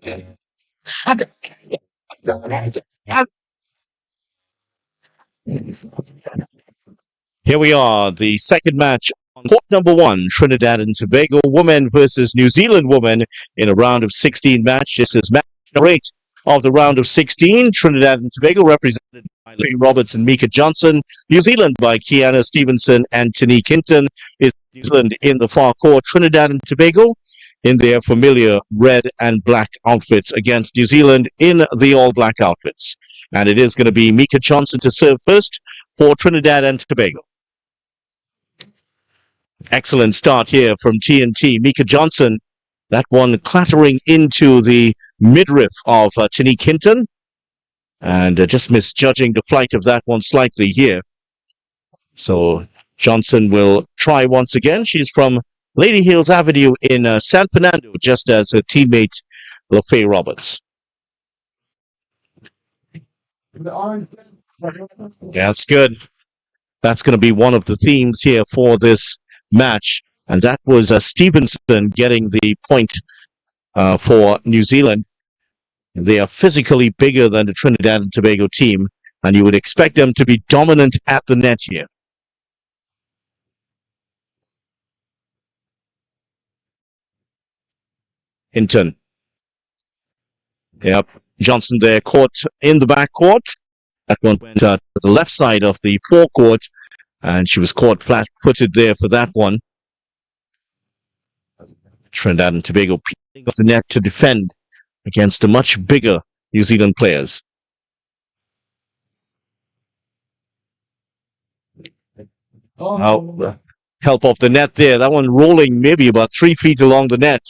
Here we are, the second match on court number 1, Trinidad and Tobago women versus New Zealand women in a round of 16 match. This is match number 8 of the round of 16. Trinidad and Tobago represented by Lee Roberts and Mika Johnson. New Zealand by Kiana Stevenson and Tanique Hinton. Is New Zealand in the far court. Trinidad and Tobago in their familiar red and black outfits against New Zealand in the all-black outfits. And it is going to be Mika Johnson to serve first for Trinidad and Tobago. Excellent start here from TNT. Mika Johnson, that one clattering into the midriff of Tanique Hinton. And just misjudging the flight of that one slightly here. So Johnson will try once again. She's from Lady Hills Avenue in San Fernando, just as her teammate LaFay Roberts. That's good. That's going to be one of the themes here for this match. And that was Stevenson getting the point for New Zealand. They are physically bigger than the Trinidad and Tobago team, and you would expect them to be dominant at the net here. Hinton. Yep. Johnson there caught in the back court. That one went to the left side of the forecourt, and she was caught flat-footed there for that one. Trinidad and Tobago peeling off the net to defend against the much bigger New Zealand players. Help off the net there. That one rolling maybe about 3 feet along the net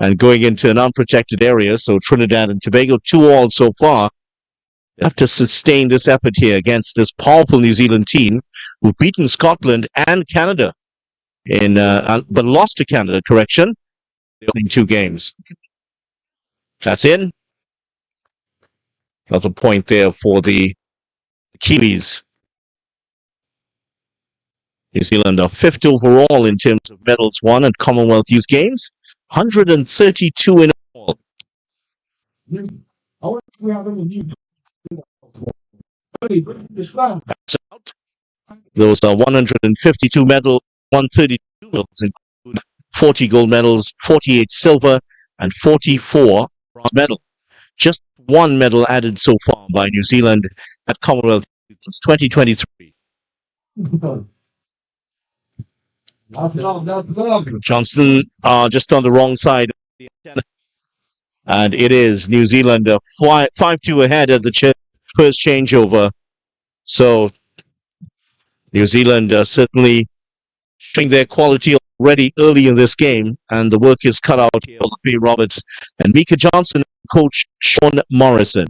and going into an unprotected area. So Trinidad and Tobago 2-all so far. They have to sustain this effort here against this powerful New Zealand team who've beaten Scotland and Canada but lost to Canada, correction, the opening 2 games. That's in. Another point there for the Kiwis. New Zealand are 5th overall in terms of medals won at Commonwealth Youth Games. 132 in all. Those are 152 medals, 132 medals include 40 gold medals, 48 silver, and 44 bronze medals. Just 1 medal added so far by New Zealand at Commonwealth since 2023. Johnson just on the wrong side of the antenna. And it is New Zealand 5-2 ahead at the first changeover. So New Zealand certainly showing their quality already early in this game, and the work is cut out here for LaFay Roberts and Mika Johnson, coach Sean Morrison.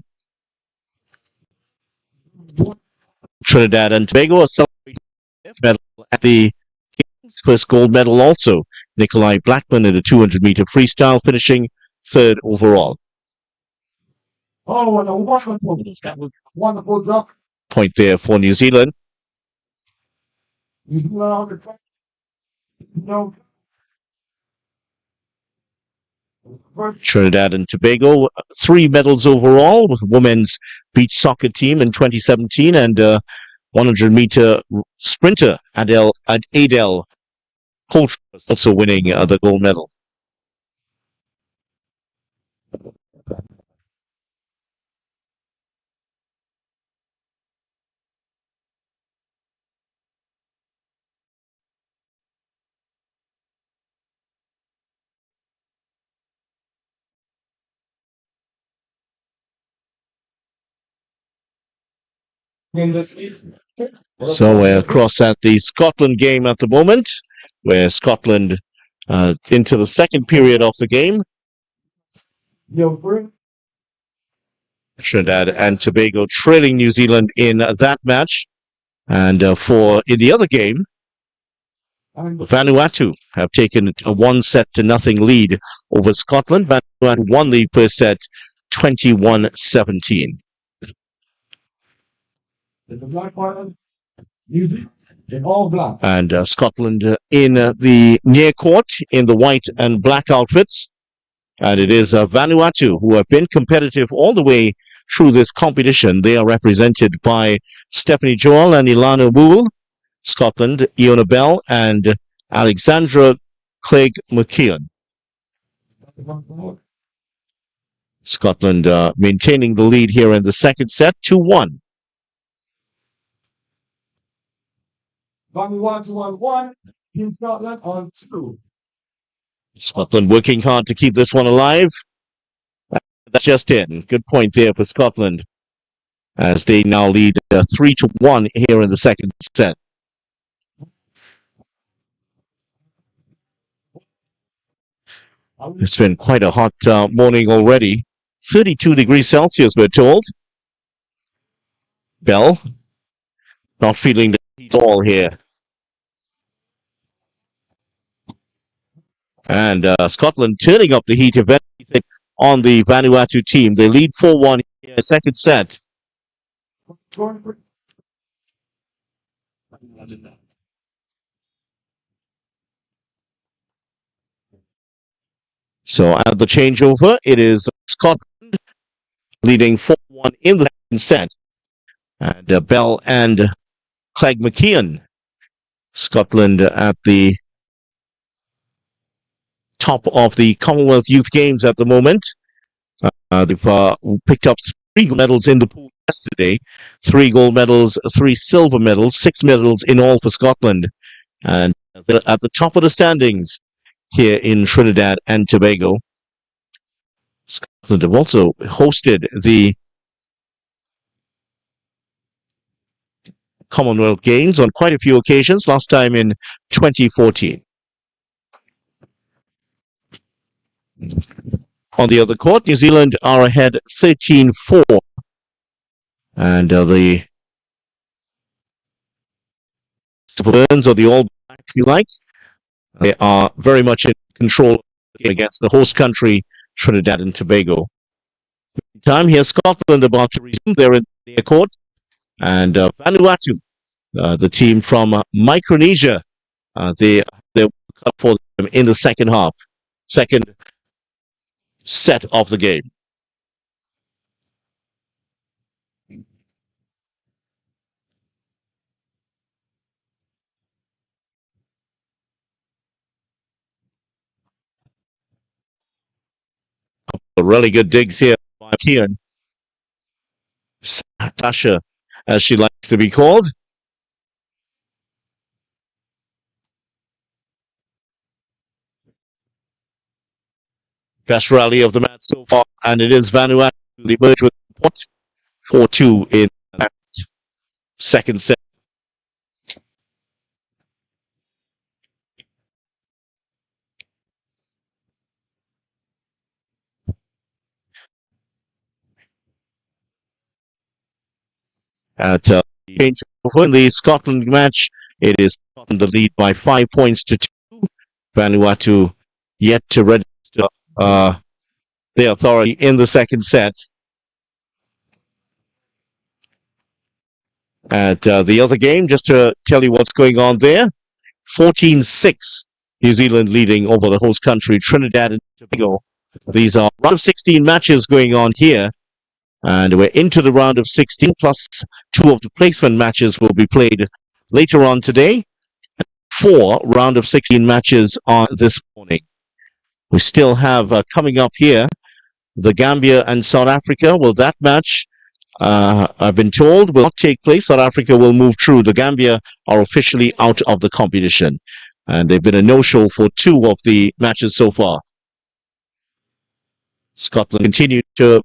Trinidad and Tobago are celebrating medal at the first gold medal also. Nikolai Blackman in the 200-meter freestyle, finishing 3rd overall. Oh, what a wonderful drop. Point there for New Zealand. Trinidad and Tobago, 3 medals overall with women's beach soccer team in 2017 and 100-meter sprinter Adele Coach also winning the gold medal. So we're across at the Scotland game at the moment, where Scotland into the second period of the game. Trinidad and Tobago trailing New Zealand in that match. And in the other game, Vanuatu have taken a 1-0 lead over Scotland. Vanuatu won the first set 21-17. And Scotland in the near court in the white and black outfits. And it is Vanuatu who have been competitive all the way through this competition. They are represented by Stephanie Joel and Ilana Wool. Scotland, Iona Bell and Alexandra Clegg McKeon. Scotland maintaining the lead here in the second set, 2-1. Vanuatu on 1, Team Scotland on 2. Scotland working hard to keep this one alive. That's just it. Good point there for Scotland as they now lead 3-1 here in the second set. It's been quite a hot morning already. 32 degrees Celsius, we're told. Bell, not feeling the heat at all here. And Scotland turning up the heat if anything on the Vanuatu team. They lead 4-1 here, second set. So at the changeover, it is Scotland leading 4-1 in the second set. And Bell and Clegg McKeon. Scotland at the top of the Commonwealth Youth Games at the moment. They've picked up 3 gold medals in the pool yesterday. 3 gold medals, 3 silver medals, 6 medals in all for Scotland. And they're at the top of the standings here in Trinidad and Tobago. Scotland have also hosted the Commonwealth Games on quite a few occasions, last time in 2014. On the other court, New Zealand are ahead 13-4. And the Burns or the All Blacks, if you like, they are very much in control against the host country, Trinidad and Tobago. Time here, Scotland about to resume. They're in their court. And Vanuatu, the team from Micronesia, they're up for them in the second half, second set of the game. Really good digs here by Kian. Tasha, as she likes to be called. Best rally of the match so far, and it is Vanuatu. They merge with Port 4-2 in that second set. At the Scotland match, it is Scotland the lead by 5 points to 2. Vanuatu yet to register the authority in the second set. At the other game, just to tell you what's going on there, 14-6, New Zealand leading over the host country, Trinidad and Tobago. These are round of 16 matches going on here, and we're into the round of 16, plus 2 of the placement matches will be played later on today. 4 round of 16 matches on this morning. We still have coming up here the Gambia and South Africa. Well, that match, I've been told, will not take place. South Africa will move through. The Gambia are officially out of the competition, and they've been a no-show for 2 of the matches so far. Scotland continue to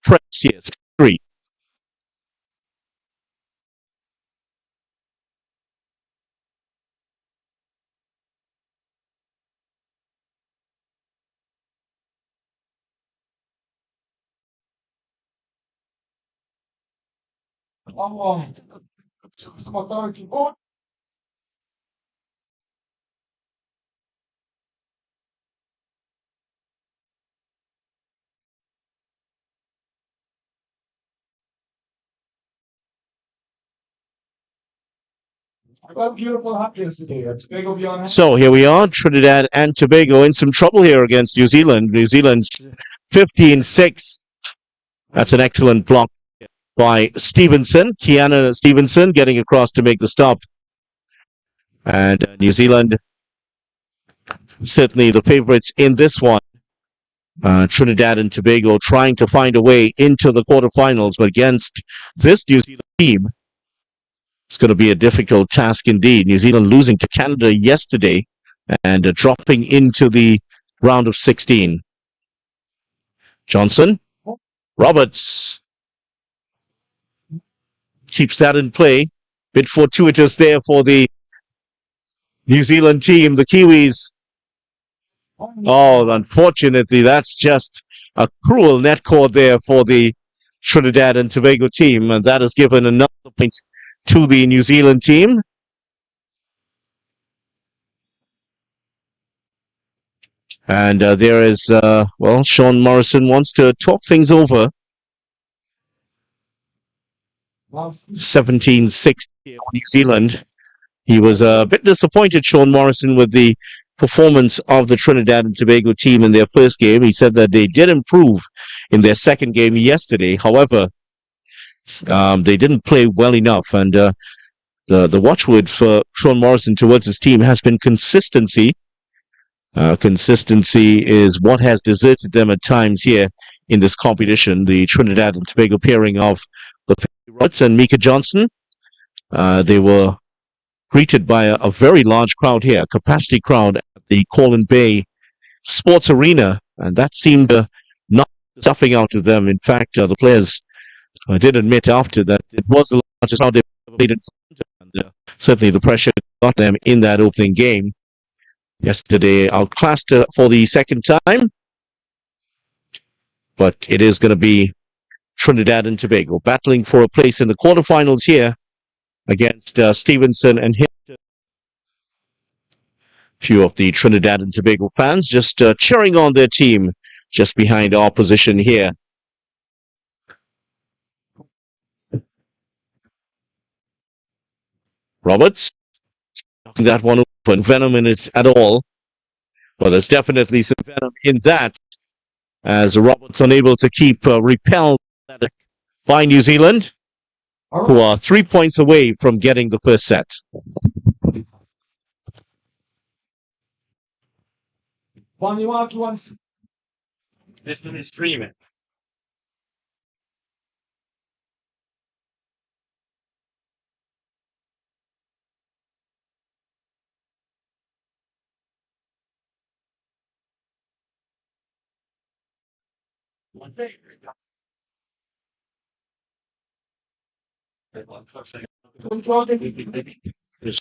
press, yes, 3. I got beautiful happiness today. Tobago be on. So here we are, Trinidad and Tobago in some trouble here against New Zealand. New Zealand's 15-6. That's an excellent block by Stevenson. Kiana Stevenson getting across to make the stop. And New Zealand, certainly the favorites in this one. Trinidad and Tobago trying to find a way into the quarterfinals, but against this New Zealand team, it's going to be a difficult task indeed. New Zealand losing to Canada yesterday and dropping into the round of 16. Johnson, Roberts keeps that in play. Bit fortuitous there for the New Zealand team, the Kiwis. Oh, unfortunately, that's just a cruel net cord there for the Trinidad and Tobago team, and that has given another point to the New Zealand team. And there is, Sean Morrison wants to talk things over. 17-6 here for New Zealand. He was a bit disappointed, Sean Morrison, with the performance of the Trinidad and Tobago team in their first game. He said that they did improve in their second game yesterday. However, they didn't play well enough. And the watchword for Sean Morrison towards his team has been consistency. Consistency is what has deserted them at times here in this competition. The Trinidad and Tobago pairing of the Roberts and Mika Johnson. They were greeted by a very large crowd here, a capacity crowd at the Colin Bay Sports Arena, and that seemed not stuffing out of them. In fact, the players did admit after that it was the largest crowd they've ever played in front of, and certainly the pressure got them in that opening game. Yesterday, outclassed for the second time, but it is going to be Trinidad and Tobago battling for a place in the quarterfinals here against Stevenson and Hinton. Few of the Trinidad and Tobago fans just cheering on their team just behind our position here. Roberts, knocking that one open. Venom in it at all. But there's definitely some venom in that, as Roberts unable to keep repelled by New Zealand, who are 3 points away from getting the first set. This one is streaming.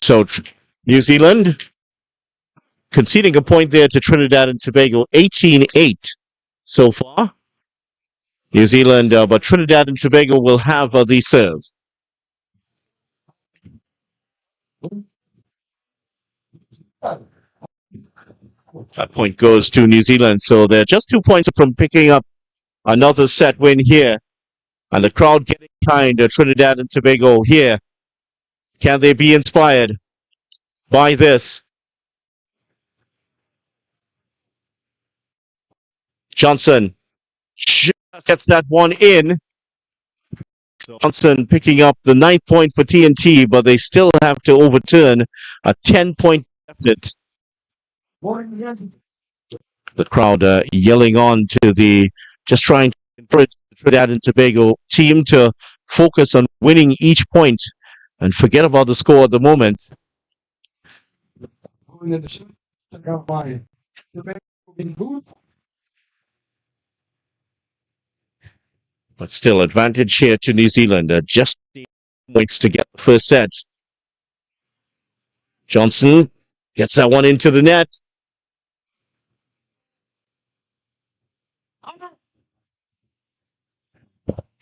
So New Zealand conceding a point there to Trinidad and Tobago, 18-8 so far. New Zealand, but Trinidad and Tobago will have the serve. That point goes to New Zealand, so they're just 2 points from picking up another set win here. And the crowd getting behind Trinidad and Tobago here. Can they be inspired by this? Johnson just gets that one in. So Johnson picking up the 9th point for TNT, but they still have to overturn a 10-point deficit. The crowd yelling on to the, just trying to encourage the Trinidad and Tobago team to focus on winning each point and forget about the score at the moment. But still, advantage here to New Zealand. Just points to get the first set. Johnson gets that one into the net.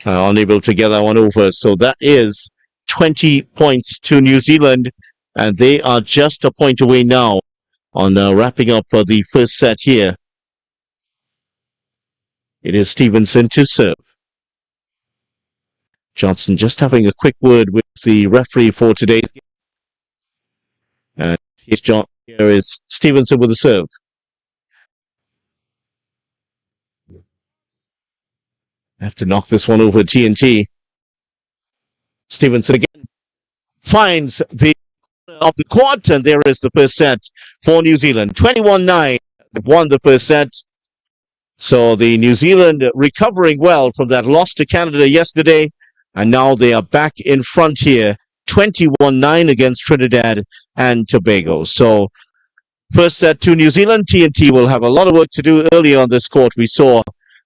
Unable to get that one over. So that is 20 points to New Zealand. And they are just a point away now on wrapping up the first set here. It is Stevenson to serve. Johnson just having a quick word with the referee for today's game. And here is Stevenson with the serve. Have to knock this one over TNT. Stevenson again finds the of the quad, and there is the first set for New Zealand. 21-9. They've won the first set. So the New Zealand recovering well from that loss to Canada yesterday, and now they are back in front here, 21-9 against Trinidad and Tobago. So first set to New Zealand. TNT will have a lot of work to do early on this court. We saw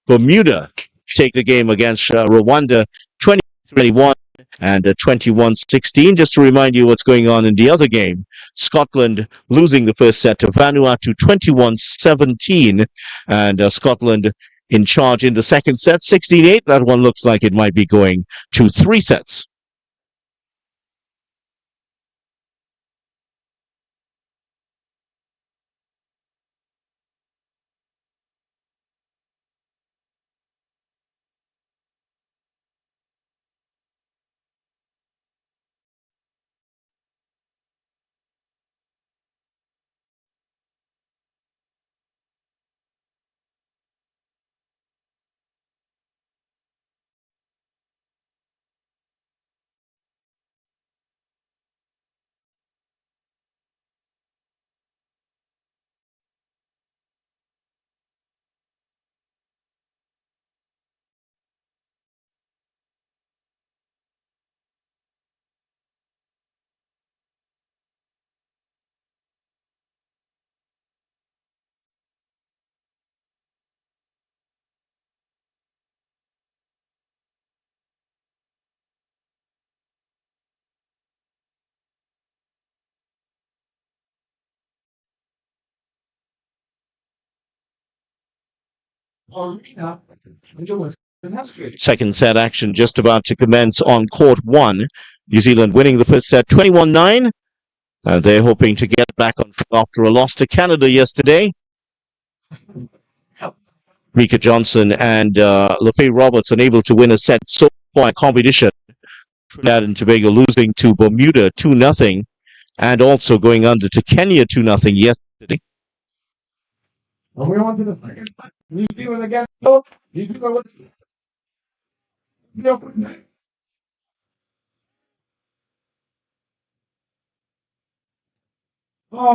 Bermuda take the game against Rwanda 20-21 and 21-16. Just to remind you what's going on in the other game, Scotland losing the first set to Vanuatu 21-17, and Scotland in charge in the second set 16-8. That one looks like it might be going to 3 sets. Second set action just about to commence on court 1. New Zealand winning the first set 21-9. They're hoping to get back on track after a loss to Canada yesterday. Rika Johnson and LaFay Roberts unable to win a set so far in competition. Trinidad and Tobago losing to Bermuda 2-0, and also going under to Kenya 2-0 yesterday. And we on to the second. New Zealand again. New Zealand.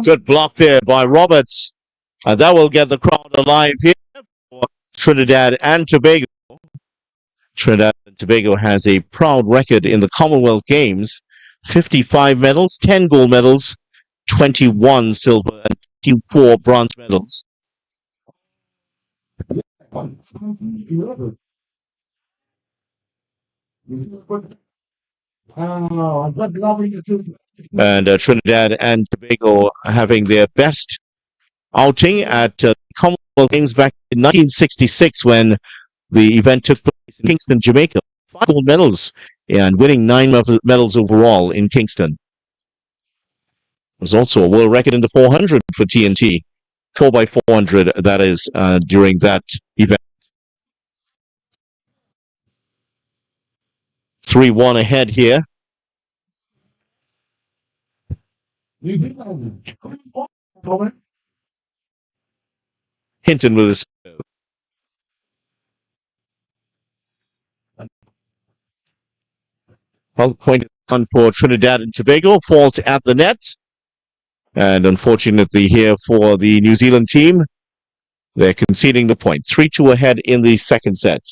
Good block there by Roberts. And that will get the crowd alive here for Trinidad and Tobago. Trinidad and Tobago has a proud record in the Commonwealth Games. 55 medals, 10 gold medals, 21 silver, and 24 bronze medals. And Trinidad and Tobago having their best outing at Commonwealth Games back in 1966 when the event took place in Kingston, Jamaica. 5 gold medals and winning 9 medals overall in Kingston. There's also a world record in the 400 for TNT. 4x400, that is, during that event. 3-1 ahead here. Hinton with his point on for Trinidad and Tobago. Fault at the net. And unfortunately here for the New Zealand team, they're conceding the point. 3-2 ahead in the second set.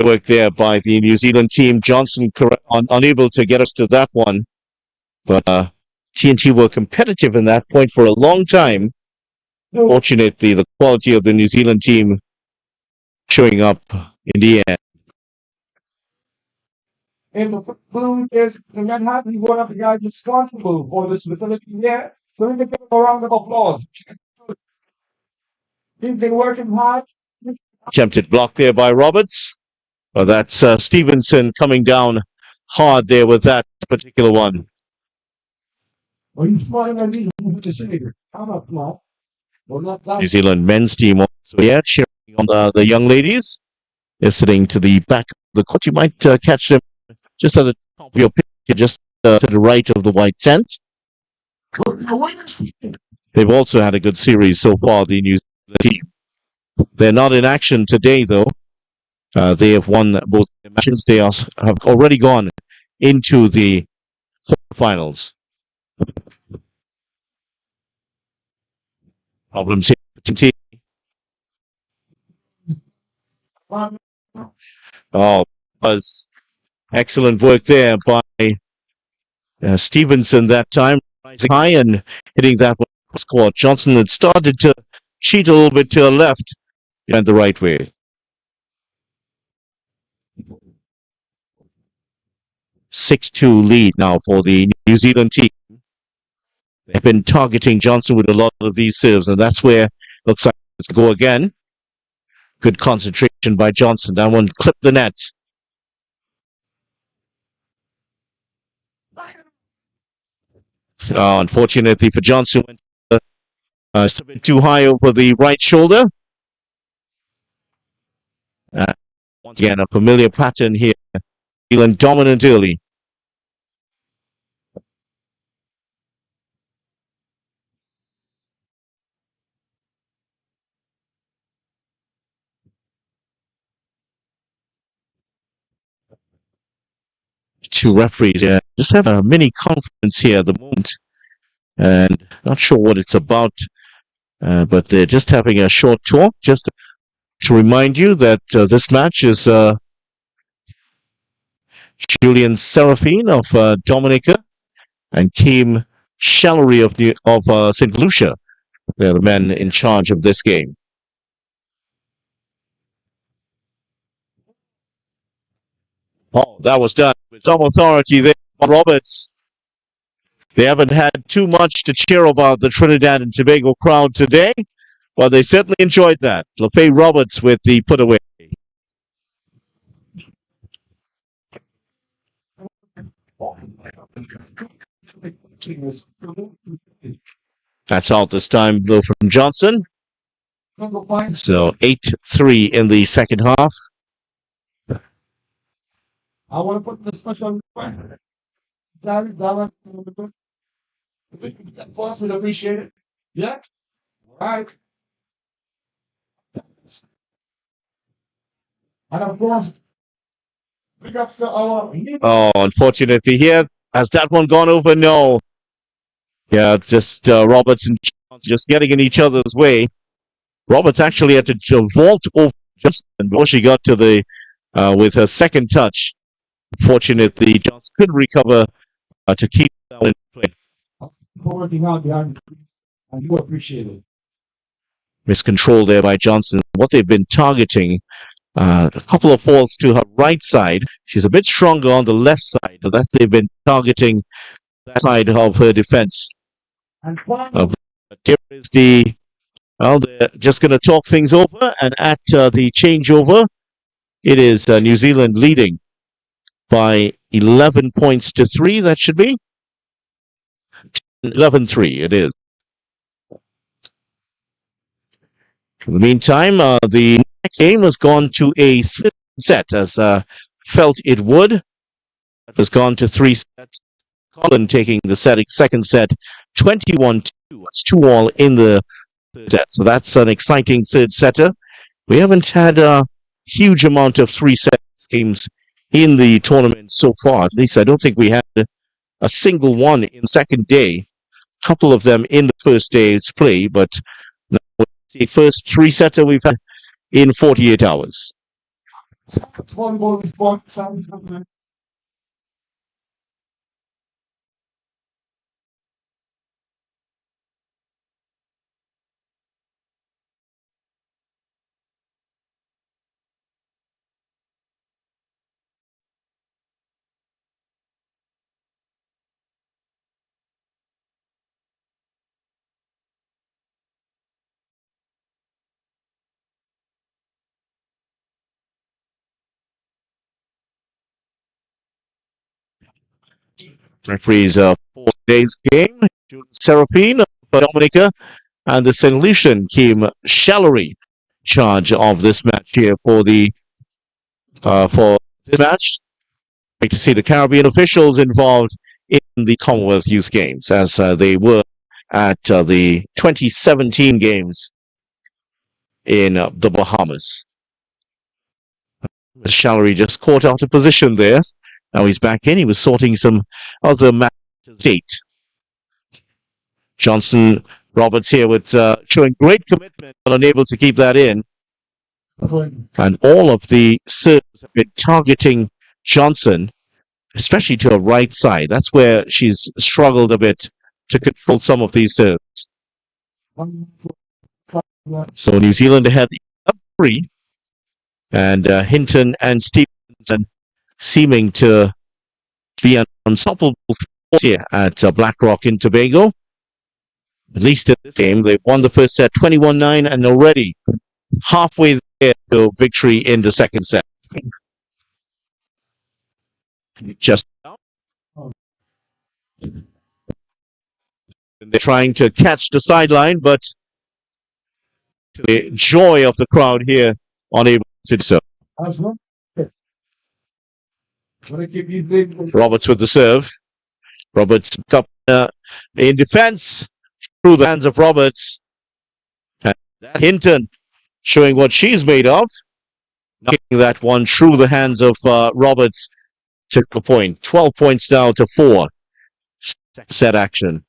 Work there by the New Zealand team. Johnson unable to get us to that one. But TNT were competitive in that point for a long time. Fortunately, the quality of the New Zealand team showing up in the end. And the food is the Manhattan, one of the guys responsible for this facility here. So we can give him a round of applause. He's been working hard. Attempted block there by Roberts. That's Stevenson coming down hard there with that particular one. Are you smiling at me? I'm not smart. Well, not that. New Zealand men's team also here cheering on the young ladies. They're sitting to the back of the court. You might catch them just at the top of your picture, just to the right of the white tent. They've also had a good series so far, the New Zealand team. They're not in action today, though. They have won both their matches. They have already gone into the quarterfinals. Problems here. Oh, was excellent work there by Stevenson that time, rising high and hitting that one score. Johnson had started to cheat a little bit to her left and the right way. 6-2 lead now for the New Zealand team. They've been targeting Johnson with a lot of these serves, and that's where looks like it's to go again. Good concentration by Johnson. That one clipped the net. Unfortunately for Johnson, went a bit too high over the right shoulder. Once again, a familiar pattern here. Zealand dominant early. Two referees just have a mini conference here at the moment, and not sure what it's about, but they're just having a short talk just to remind you that this match is Julian Seraphine of Dominica and Kim Shallery of St. Lucia. They're the men in charge of this game. Oh, that was done with some authority there. Roberts. They haven't had too much to cheer about the Trinidad and Tobago crowd today, but they certainly enjoyed that. LaFay Roberts with the put away. That's out this time, though, from Johnson. So 8-3 in the second half. I want to put the special that would appreciate it. Yeah. Right. And of course, big ups to our. Oh, unfortunately here. Has that one gone over? No. Yeah, just Roberts and Johnson just getting in each other's way. Roberts actually had to vault over Justin before she got to the with her second touch. Fortunately, Johnson could recover to keep that one in play. Working out behind, and you appreciate it. Miscontrol there by Johnson. What they've been targeting, a couple of faults to her right side. She's a bit stronger on the left side. So that's they've been targeting that side of her defense. Here is the. Well, they're just going to talk things over, and at the changeover, it is New Zealand leading by 11 points to 3. That should be 11-3. It is. In the meantime, the next game has gone to a third set, as felt it would. It has gone to 3 sets. Colin taking the second set, 21-2. It's 2-all in the third set. So that's an exciting third setter. We haven't had a huge amount of 3-set games in the tournament so far. At least I don't think we had a single one in second day. A couple of them in the first day's play, but the first 3-setter we've had in 48 hours. Referees for today's game, Seraphine of Dominica and the St. Lucian Kim Shallery, charge of this match here for this match. Like to see the Caribbean officials involved in the Commonwealth Youth Games as they were at the 2017 games in the Bahamas. Shallery just caught out of position there. Now he's back in. He was sorting some other matches. Johnson Roberts here with showing great commitment, but unable to keep that in. And all of the serves have been targeting Johnson, especially to her right side. That's where she's struggled a bit to control some of these serves. So New Zealand ahead up 3. And Hinton and Stevenson seeming to be an unstoppable force here at Blackrock in Tobago. At least in this game, they've won the first set 21-9 and already halfway there to victory in the second set. Just they're trying to catch the sideline, but to the joy of the crowd here, unable to do so. Roberts with the serve. Roberts up in defense through the hands of Roberts. And Hinton showing what she's made of. Knocking that one through the hands of Roberts. Took the point. 12 points now to 4. Second set action.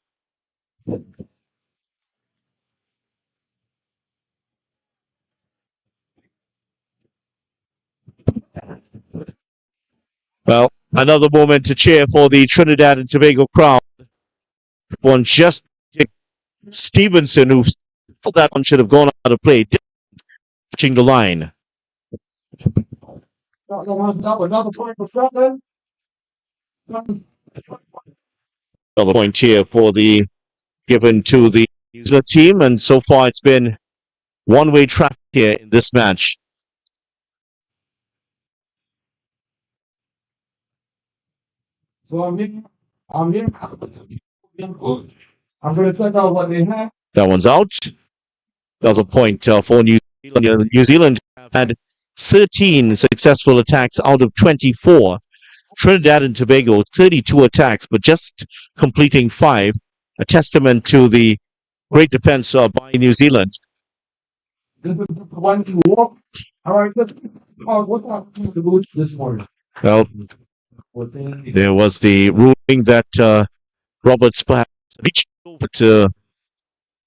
Well, another moment to cheer for the Trinidad and Tobago crowd. One just Stevenson, who thought that one should have gone out of play, touching the line. Another point for Scotland. Another point here for the given to the New Zealand team, and so far it's been one-way traffic here in this match. So I'm going to check out what they have. That one's out. Another point for New Zealand. New Zealand had 13 successful attacks out of 24. Trinidad and Tobago, 32 attacks, but just completing 5. A testament to the great defense by New Zealand. This is the one to walk. All right, what's up to this morning? Well, there was the ruling that Roberts perhaps reached over to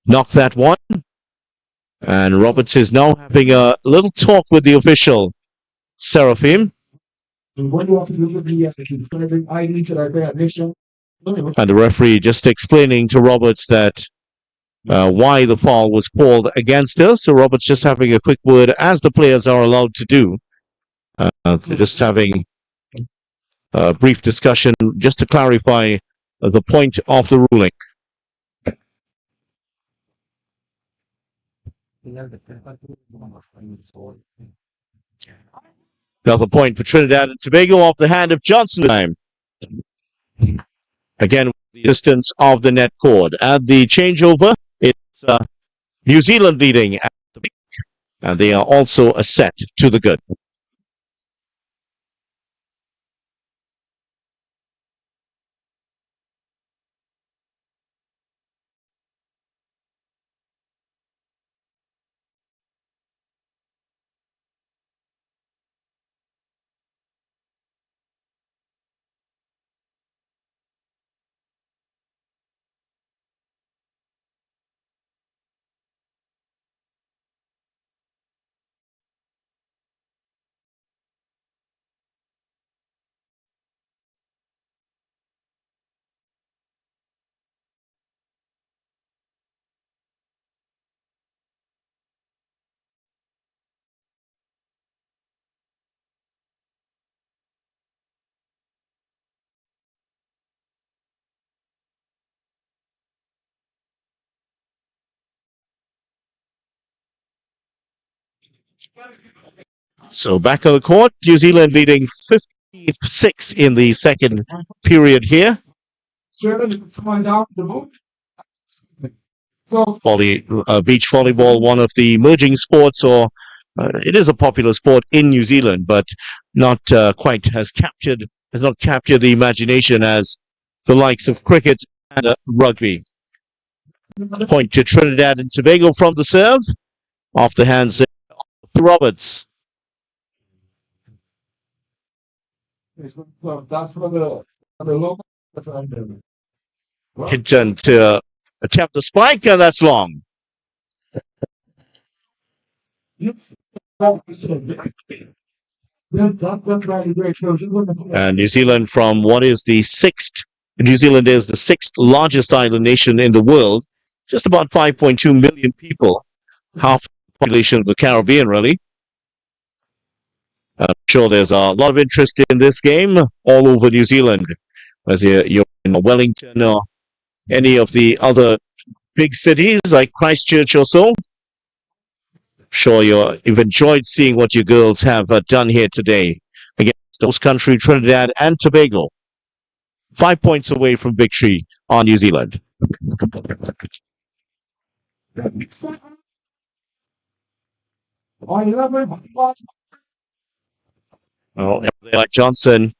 knock that one. And Roberts is now having a little talk with the official, Seraphim. And the referee just explaining to Roberts that why the foul was called against her. So Roberts just having a quick word, as the players are allowed to do. Just having a brief discussion just to clarify the point of the ruling. Another point for Trinidad and Tobago off the hand of Johnson. Time. Again, with the distance of the net cord. At the changeover, it's New Zealand leading at the peak, and they are also a set to the good. So back on the court, New Zealand leading 56 in the second period here. Australia, you can come on down to the boat. So, Beach volleyball, one of the emerging sports, or it is a popular sport in New Zealand, but not quite has not captured the imagination as the likes of cricket and rugby. Point to Trinidad and Tobago from the serve, off the hands of Roberts. that's for the local. Hinton to attempt the spike, and that's long. And New Zealand from what is the New Zealand is the sixth largest island nation in the world, just about 5.2 million people, half the population of the Caribbean, really. I'm sure there's a lot of interest in this game all over New Zealand, whether you're in Wellington or any of the other big cities like Christchurch or so. Sure, you've enjoyed seeing what your girls have done here today against host country Trinidad and Tobago. 5 points away from victory on New Zealand. Oh, Johnson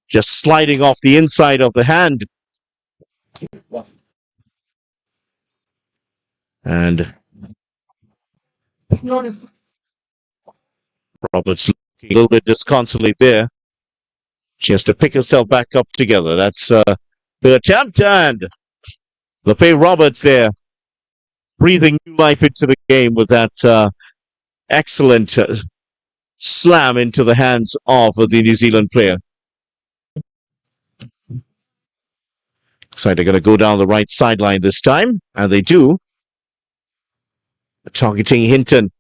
just sliding off the inside of the hand. And Roberts looking a little bit disconsolate there. She has to pick herself back up together. That's the attempt, and LaFay Roberts there breathing new life into the game with that excellent slam into the hands of the New Zealand player. Looks like they're going to go down the right sideline this time, and they do. Targeting Hinton.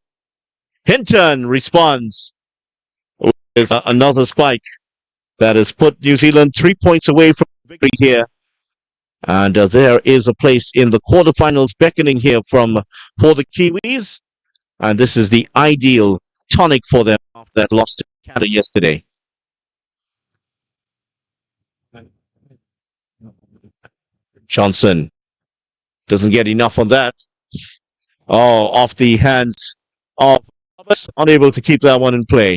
Hinton responds with another spike that has put New Zealand 3 points away from victory here. And there is a place in the quarterfinals beckoning here for the Kiwis. And this is the ideal tonic for them after that loss to Canada yesterday. Johnson doesn't get enough on that. Oh, off the hands of Roberts, unable to keep that one in play.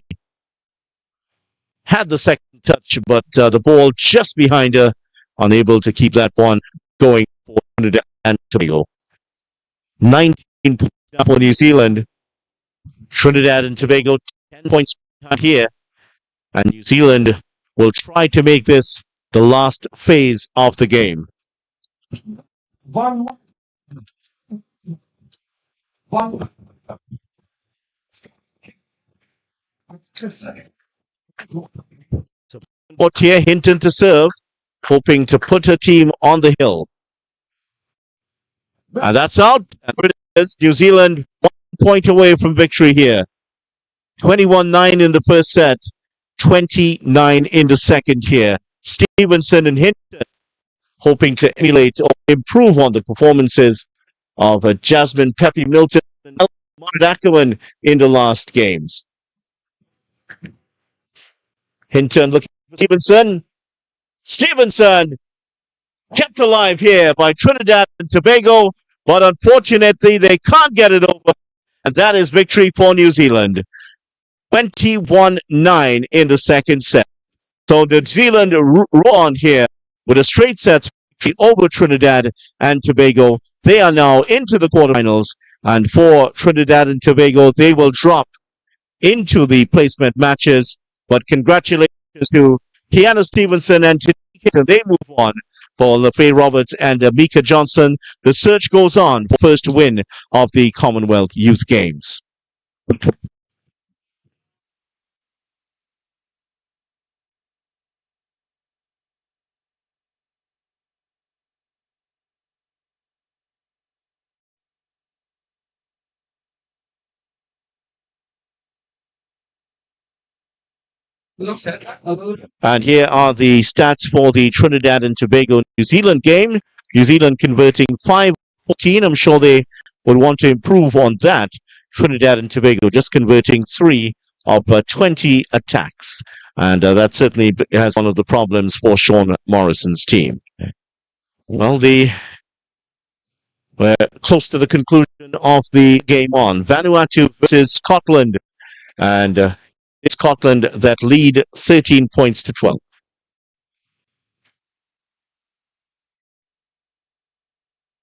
Had the second touch, but the ball just behind her, unable to keep that one going for Trinidad and Tobago. 19 points for New Zealand. Trinidad and Tobago 10 points here. And New Zealand will try to make this the last phase of the game. One. But here, Hinton to serve, hoping to put her team on the hill. And that's out. And it is. New Zealand 1 point away from victory here. 21-9 in the first set, 29 in the second here. Stevenson and Hinton hoping to emulate or improve on the performances of Jasmine Peppy Milton and Margaret Ackerman in the last games. Hinton looking for Stevenson. Stevenson kept alive here by Trinidad and Tobago, but unfortunately they can't get it over. And that is victory for New Zealand. 21-9 in the second set. So New Zealand roll on here with a straight set over Trinidad and Tobago. They are now into the quarterfinals, and for Trinidad and Tobago, they will drop into the placement matches. But congratulations to Kiana Stevenson and Tanika. They move on for LaFay Roberts and Mika Johnson. The search goes on for first win of the Commonwealth Youth Games. And here are the stats for the Trinidad and Tobago New Zealand game. New Zealand converting 5-14. I'm sure they would want to improve on that. Trinidad and Tobago just converting 3 of 20 attacks. And that certainly has one of the problems for Sean Morrison's team. Well, we're close to the conclusion of the game on. Vanuatu versus Scotland. And it's Scotland that lead 13 points to 12.